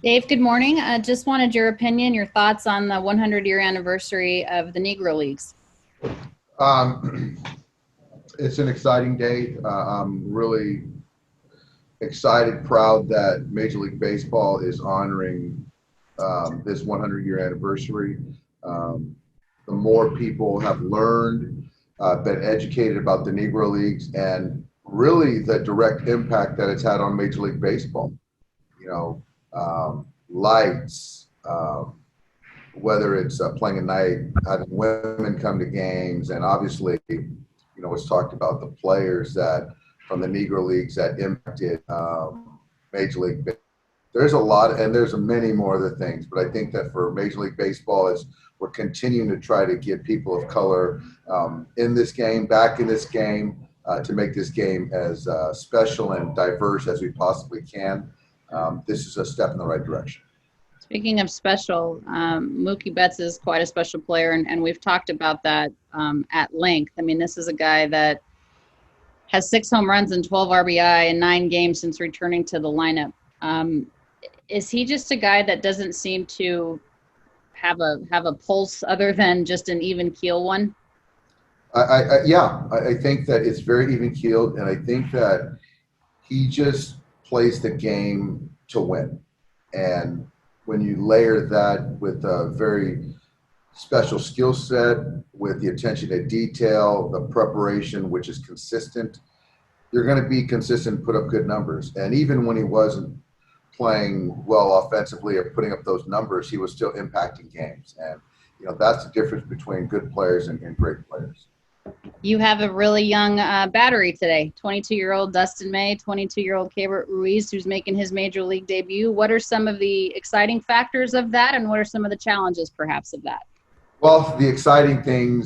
Dave, good morning. Just wanted your opinion, your thoughts on the 100-year anniversary of the Negro Leagues. Um, it's an exciting day. I'm really excited, proud that Major League Baseball is honoring this 100-year anniversary. Um, the more people have learned, been educated about the Negro Leagues, and really the direct impact that it's had on Major League Baseball. You know, lights, whether it's playing a night, having women come to games, and obviously, it's talked about the players that from the Negro Leagues that impacted Major League. There's a lot, and there's many more other things, but I think that for Major League Baseball, is we're continuing to try to get people of color in this game, back in this game, to make this game as special and diverse as we possibly can. This is a step in the right direction. Speaking of special, Mookie Betts is quite a special player, and we've talked about that at length. I mean, this is a guy that has 6 home runs and 12 RBI in 9 games since returning to the lineup. Is he just a guy that doesn't seem to have a pulse other than just an even keel one? I think that it's very even keeled, and I think that he just plays the game to win. And when you layer that with a very special skill set, with the attention to detail, the preparation, which is consistent, you're going to be consistent, put up good numbers. And even when he wasn't playing well offensively or putting up those numbers, he was still impacting games. And, that's the difference between good players and great players. You have a really young battery today, 22-year-old Dustin May, 22-year-old Keibert Ruiz, who's making his major league debut. What are some of the exciting factors of that, and what are some of the challenges perhaps of that? Well, the exciting thing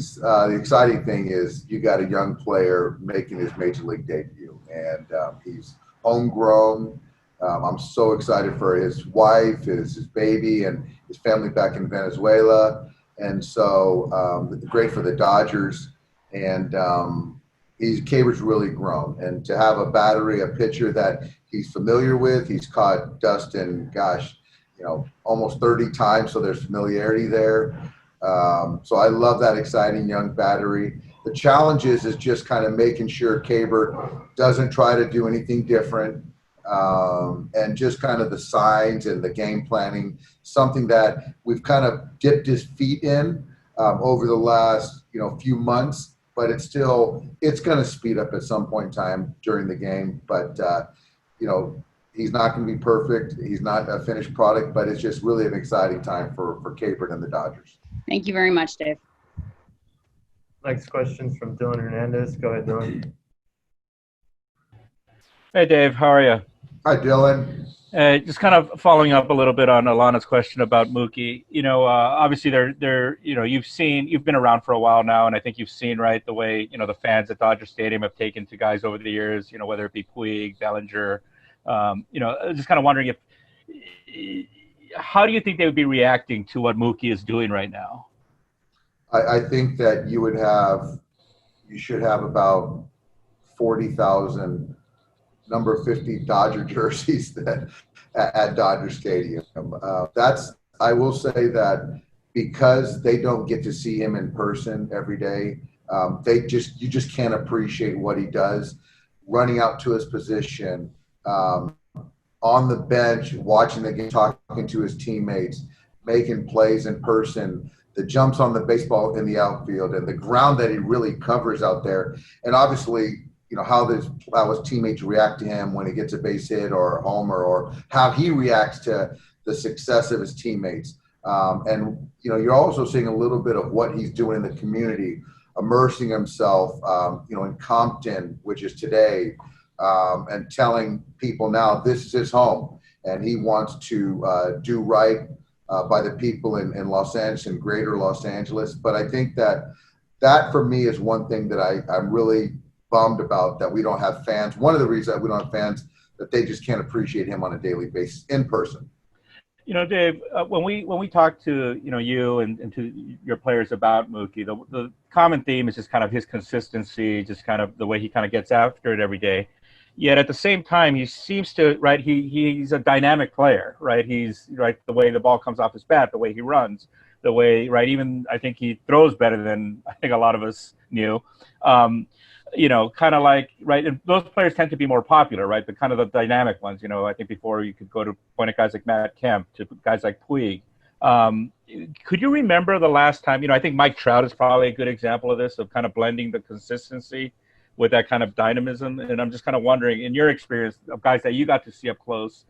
is you got a young player making his major league debut, and he's homegrown. I'm so excited for his wife, his baby, and his family back in Venezuela, and so great for the Dodgers. And Keibert's really grown, and to have a battery, a pitcher that he's familiar with, he's caught Dustin, gosh, almost 30 times, so there's familiarity there. So I love that exciting young battery. The challenge is just kind of making sure Keibert doesn't try to do anything different, and just kind of the signs and the game planning, something that we've kind of dipped his feet in over the last few months. But it's going to speed up at some point in time during the game. But he's not going to be perfect. He's not a finished product, but it's just really an exciting time for Keibert and the Dodgers. Thank you very much, Dave. Next question's from Dylan Hernandez. Go ahead, Dylan. Hey, Dave. How are you? Hi, Dylan. Just kind of following up a little bit on Alana's question about Mookie. Obviously, you've been around for a while now, and I think you've seen, right, the way the fans at Dodger Stadium have taken to guys over the years. Whether it be Puig, Bellinger. Just kind of wondering how do you think they would be reacting to what Mookie is doing right now? I think that you should have about 40,000 number 50 Dodger jerseys at Dodger Stadium. I will say that because they don't get to see him in person every day, you just can't appreciate what he does, running out to his position, on the bench, watching the game, talking to his teammates, making plays in person, the jumps on the baseball in the outfield, and the ground that he really covers out there. And obviously, how his teammates react to him when he gets a base hit or a homer, or how he reacts to the success of his teammates. And you're also seeing a little bit of what he's doing in the community, immersing himself, in Compton, which is today, and telling people now this is his home, and he wants to do right by the people in Los Angeles and greater Los Angeles. But I think that for me is one thing that I'm really bummed about, that we don't have fans. One of the reasons that we don't have fans, that they just can't appreciate him on a daily basis in person. Dave, when we talk to you and to your players about Mookie, the common theme is just kind of his consistency, just kind of the way he kind of gets after it every day. Yet at the same time, he seems to, right, he's a dynamic player, right? He's, right, the way the ball comes off his bat, the way he runs, the way, right, even I think he throws better than I think a lot of us knew. You know, kind of like, right, and those players tend to be more popular, right? The kind of the dynamic ones, you know, I think before you could go to point at guys like Matt Kemp, to guys like Puig. Could you remember the last time, you know, I think Mike Trout is probably a good example of this, of kind of blending the consistency with that kind of dynamism. And I'm just kind of wondering, in your experience of guys that you got to see up close,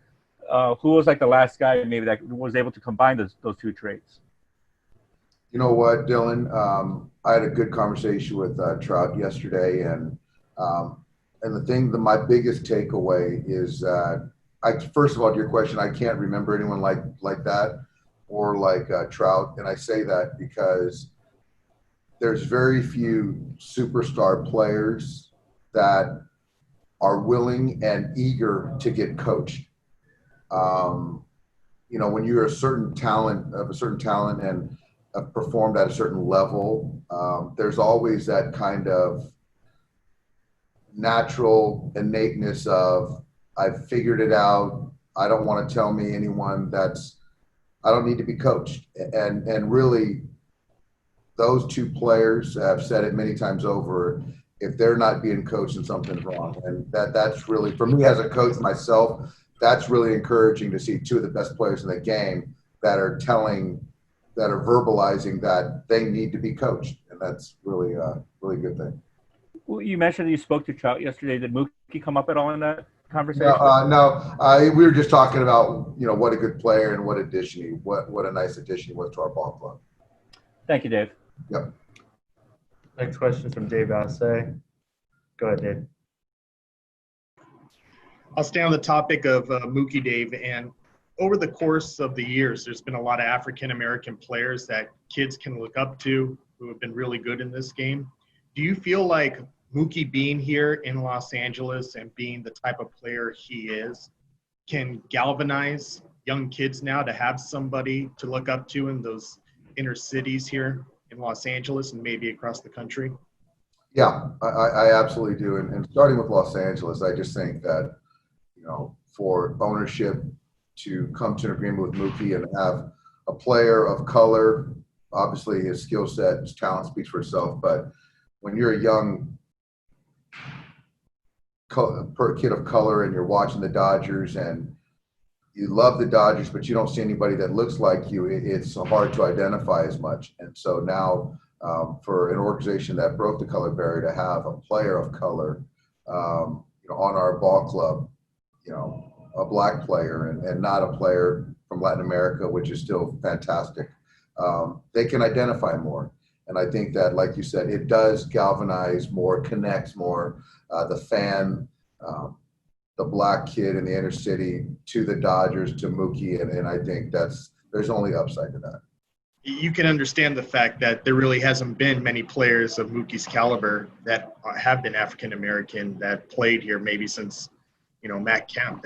who was like the last guy maybe that was able to combine those two traits? You know what, Dylan? I had a good conversation with Trout yesterday, and the thing that my biggest takeaway is that first of all, to your question, I can't remember anyone like that or like Trout, and I say that because there's very few superstar players that are willing and eager to get coached. You know, when you're a certain talent and performed at a certain level, there's always that kind of natural innateness of, I've figured it out. I don't want to tell me anyone I don't need to be coached. And really, those two players have said it many times over, if they're not being coached, then something's wrong. And that's really, for me as a coach myself, that's really encouraging to see two of the best players in the game that are verbalizing that they need to be coached. And that's really a really good thing. Well, you mentioned that you spoke to Trout yesterday. Did Mookie come up at all in that conversation? We were just talking about, you know, what a good player and what a nice addition he was to our ball club. Thank you, Dave. Yep. Next question is from Dave Assay. Go ahead, Dave. I'll stay on the topic of Mookie, Dave. And over the course of the years, there's been a lot of African-American players that kids can look up to who have been really good in this game. Do you feel like Mookie being here in Los Angeles and being the type of player he is can galvanize young kids now to have somebody to look up to in those inner cities here in Los Angeles and maybe across the country? Yeah, I absolutely do. And starting with Los Angeles, I just think that, you know, for ownership to come to an agreement with Mookie and have a player of color, obviously his skill set, his talent speaks for itself, but when you're a young kid of color and you're watching the Dodgers and you love the Dodgers, but you don't see anybody that looks like you, it's hard to identify as much. And so now for an organization that broke the color barrier to have a player of color, you know, on our ball club, you know, a black player and not a player from Latin America, which is still fantastic, they can identify more. And I think that, like you said, it does galvanize more, connects more the fan, the black kid in the inner city to the Dodgers, to Mookie. And I think there's only upside to that. You can understand the fact that there really hasn't been many players of Mookie's caliber that have been African-American that played here maybe since, you know, Matt Kemp.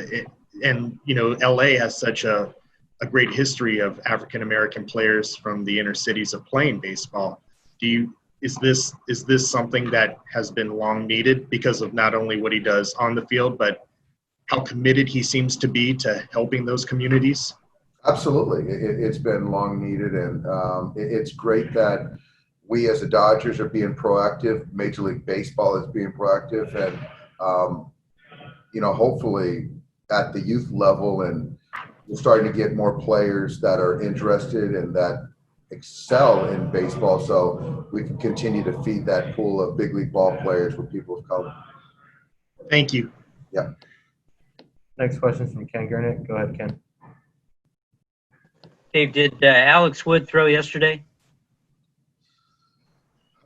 And, you know, LA has such a great history of African-American players from the inner cities of playing baseball. Is this something that has been long needed because of not only what he does on the field, but how committed he seems to be to helping those communities? Absolutely. It's been long needed. And it's great that we as the Dodgers are being proactive. Major League Baseball is being proactive. And, you know, hopefully at the youth level, and we're starting to get more players that are interested and that excel in baseball, so we can continue to feed that pool of big league ball players with people of color. Thank you. Yeah. Next question is from Ken Gurnick. Go ahead, Ken. Dave, did Alex Wood throw yesterday?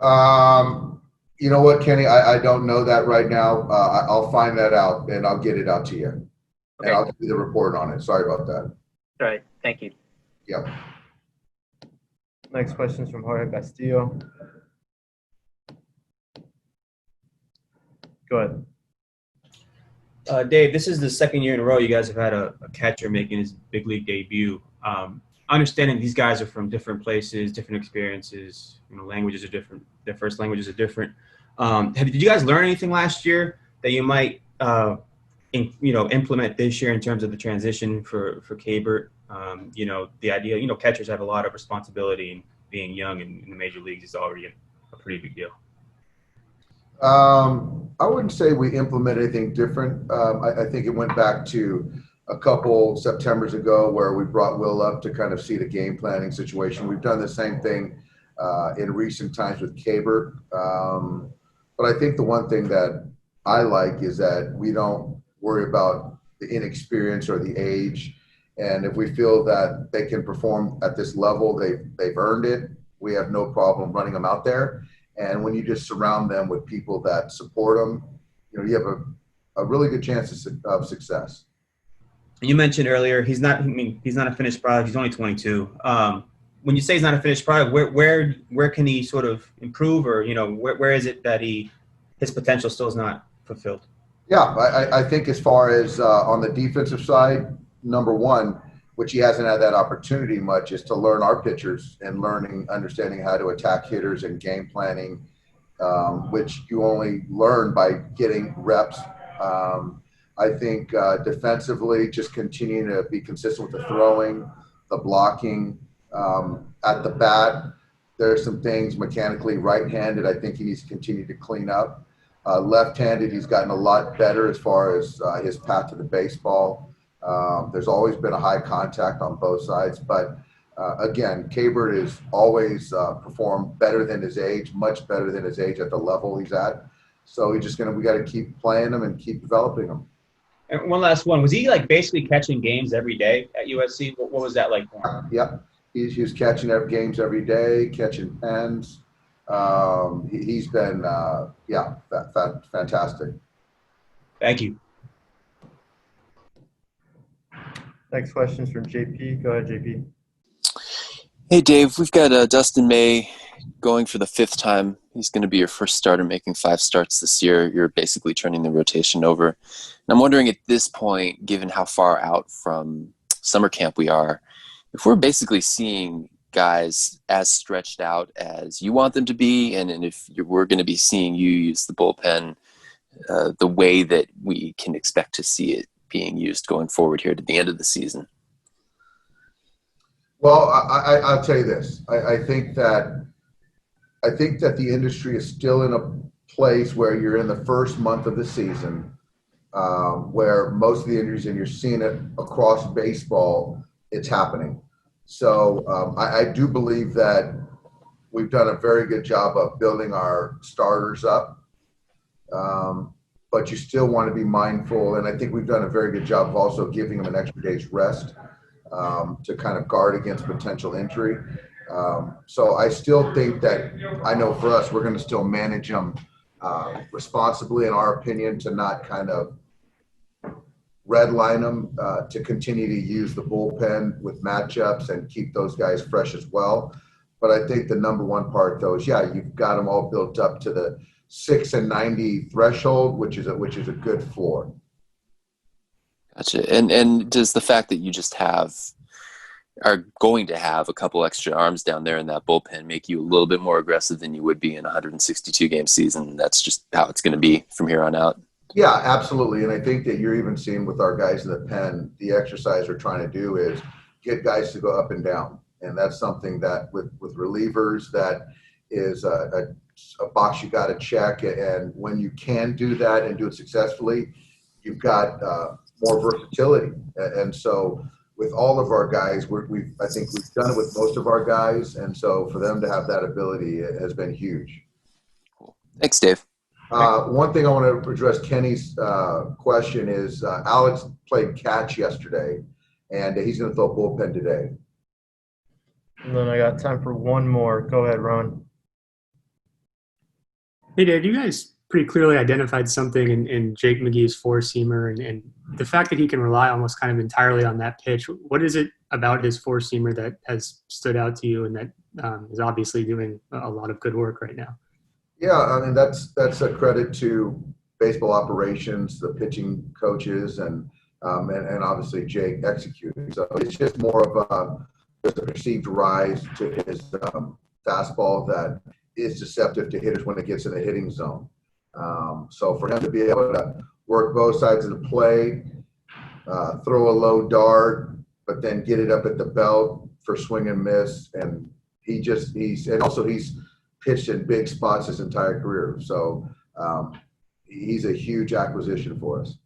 You know what, Kenny? I don't know that right now. I'll find that out and I'll get it out to you. Okay. And I'll give you the report on it. Sorry about that. All right. Thank you. Yep. Next question is from Jorge Castillo. Go ahead. Dave, this is the second year in a row you guys have had a catcher making his big league debut. Understanding these guys are from different places, different experiences, you know, languages are different, their first languages are different. Did you guys learn anything last year that you might implement this year in terms of the transition for Keibert? The idea, catchers have a lot of responsibility, and being young in the major leagues is already a pretty big deal. I wouldn't say we implemented anything different. I think it went back to a couple Septembers ago where we brought Will up to kind of see the game planning situation. We've done the same thing in recent times with Keibert. But I think the one thing that I like is that we don't worry about the inexperience or the age. And if we feel that they can perform at this level, they've earned it, we have no problem running them out there. And when you just surround them with people that support them, you have a really good chance of success. You mentioned earlier he's not a finished product. He's only 22. When you say he's not a finished product, where can he sort of improve, or where is it that his potential still is not fulfilled? Yeah, I think as far as on the defensive side, number one, which he hasn't had that opportunity much, is to learn our pitchers and understanding how to attack hitters and game planning, which you only learn by getting reps. I think defensively, just continuing to be consistent with the throwing, the blocking, at the bat. There are some things mechanically right-handed I think he needs to continue to clean up. Left-handed, he's gotten a lot better as far as his path to the baseball. There's always been a high contact on both sides, but again, Keibert has always performed better than his age, much better than his age at the level he's at. So we got to keep playing him and keep developing him. And one last one. Was he basically catching games every day at USC? What was that like for him? Yep. He was catching games every day, catching pens. He's been, fantastic. Thank you. Next question's from JP. Go ahead, JP. Hey, Dave. We've got Dustin May going for the 5th time. He's going to be your first starter, making 5 starts this year. You're basically turning the rotation over. And I'm wondering at this point, given how far out from summer camp we are, if we're basically seeing guys as stretched out as you want them to be, and if we're going to be seeing you use the bullpen the way that we can expect to see it being used going forward here to the end of the season. Well, I'll tell you this. I think that the industry is still in a place where you're in the first month of the season, where most of the injuries, and you're seeing it across baseball, it's happening. So I do believe that we've done a very good job of building our starters up, but you still want to be mindful, and I think we've done a very good job of also giving them an extra day's rest to kind of guard against potential injury. So I still think that, I know for us, we're going to still manage them responsibly, in our opinion, to not kind of redline them, to continue to use the bullpen with matchups and keep those guys fresh as well. But I think the number one part, though, is you've got them all built up to the 6-90 threshold, which is a good floor. Gotcha. And does the fact that you just are going to have a couple extra arms down there in that bullpen make you a little bit more aggressive than you would be in a 162-game season? That's just how it's going to be from here on out. Yeah, absolutely. And I think that you're even seeing with our guys in the pen, the exercise we're trying to do is get guys to go up and down. And that's something that with relievers, that is a box you got to check. And when you can do that and do it successfully, you've got more versatility. And so with all of our guys, I think we've done it with most of our guys. And so for them to have that ability, it has been huge. Cool. Thanks, Dave. One thing I want to address Kenny's question is Alex played catch yesterday, and he's going to throw bullpen today. And then I got time for one more. Go ahead, Ron. Hey, Dave, you guys pretty clearly identified something in Jake McGee's four-seamer, and the fact that he can rely almost kind of entirely on that pitch. What is it about his four-seamer that has stood out to you and that is obviously doing a lot of good work right now? Yeah, I mean, that's a credit to baseball operations, the pitching coaches, and obviously Jake executing. So it's just more of just a perceived rise to his fastball that is deceptive to hitters when it gets in the hitting zone. So for him to be able to work both sides of the plate, throw a low dart, but then get it up at the belt for swing and miss. And he's pitched in big spots his entire career. So he's a huge acquisition for us.